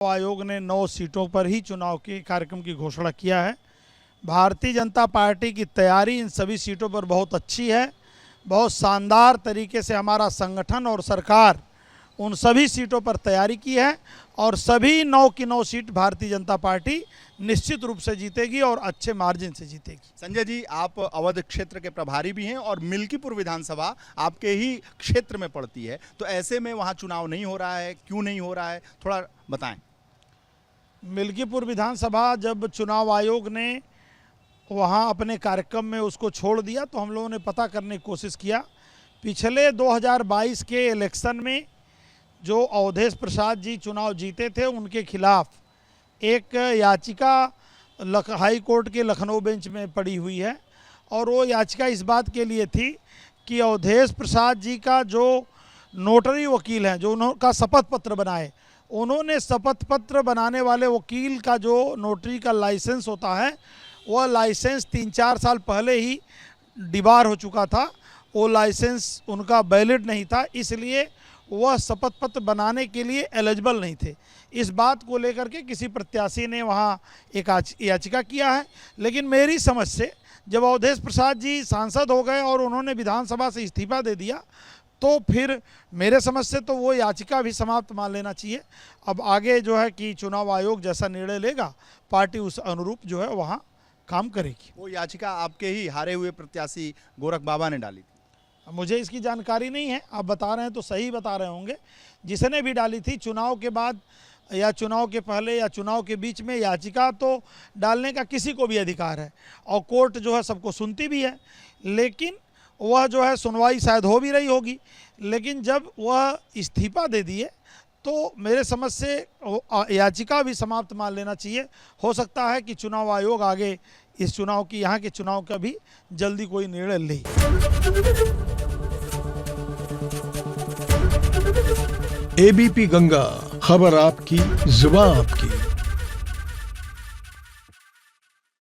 आयोग ने 9 सीटों पर ही चुनाव के कार्यक्रम की घोषणा किया है। भारतीय जनता पार्टी की तैयारी इन सभी सीटों पर बहुत अच्छी है। बहुत शानदार तरीके से हमारा संगठन और सरकार उन सभी सीटों पर तैयारी की है और सभी 9 की 9 सीट भारतीय जनता पार्टी निश्चित रूप से जीतेगी और अच्छे मार्जिन से जीतेगी। संजय जी, आप अवध क्षेत्र के प्रभारी भी हैं और मिल्कीपुर विधानसभा आपके ही क्षेत्र में पड़ती है, तो ऐसे में वहाँ चुनाव नहीं हो रहा है, क्यों नहीं हो रहा है, थोड़ा बताएं। मिल्कीपुर विधानसभा जब चुनाव आयोग ने वहाँ अपने कार्यक्रम में उसको छोड़ दिया तो हम लोगों ने पता करने की कोशिश किया। पिछले 2022 के इलेक्शन में जो अवधेश प्रसाद जी चुनाव जीते थे उनके खिलाफ एक याचिका हाई कोर्ट के लखनऊ बेंच में पड़ी हुई है और वो याचिका इस बात के लिए थी कि अवधेश प्रसाद जी का जो नोटरी वकील हैं, जो उनका शपथ पत्र बनाए, उन्होंने शपथ पत्र बनाने वाले वकील का जो नोटरी का लाइसेंस होता है वह लाइसेंस 3-4 साल पहले ही डिबार हो चुका था। वो लाइसेंस उनका वैलिड नहीं था, इसलिए वह शपथ पत्र बनाने के लिए एलिजिबल नहीं थे। इस बात को लेकर के किसी प्रत्याशी ने वहाँ एक याचिका किया है, लेकिन मेरी समझ से जब अवधेश प्रसाद जी सांसद हो गए और उन्होंने विधानसभा से इस्तीफा दे दिया तो फिर मेरे समझ से तो वो याचिका भी समाप्त मान लेना चाहिए। अब आगे जो है कि चुनाव आयोग जैसा निर्णय लेगा, पार्टी उस अनुरूप जो है वहाँ काम करेगी। वो याचिका आपके ही हारे हुए प्रत्याशी गोरख बाबा ने डाली थी। मुझे इसकी जानकारी नहीं है, आप बता रहे हैं तो सही बता रहे होंगे। जिसने भी डाली थी चुनाव के बाद या चुनाव के पहले या चुनाव के बीच में याचिका तो डालने का किसी को भी अधिकार है और कोर्ट जो है सबको सुनती भी है, लेकिन वह जो है सुनवाई शायद हो भी रही होगी। लेकिन जब वह इस्तीफा दे दिए तो मेरे समझ से याचिका भी समाप्त मान लेना चाहिए। हो सकता है कि चुनाव आयोग आगे इस चुनाव की, यहाँ के चुनाव का भी जल्दी कोई निर्णय ले। एबीपी गंगा, खबर आपकी, जुबान आपकी।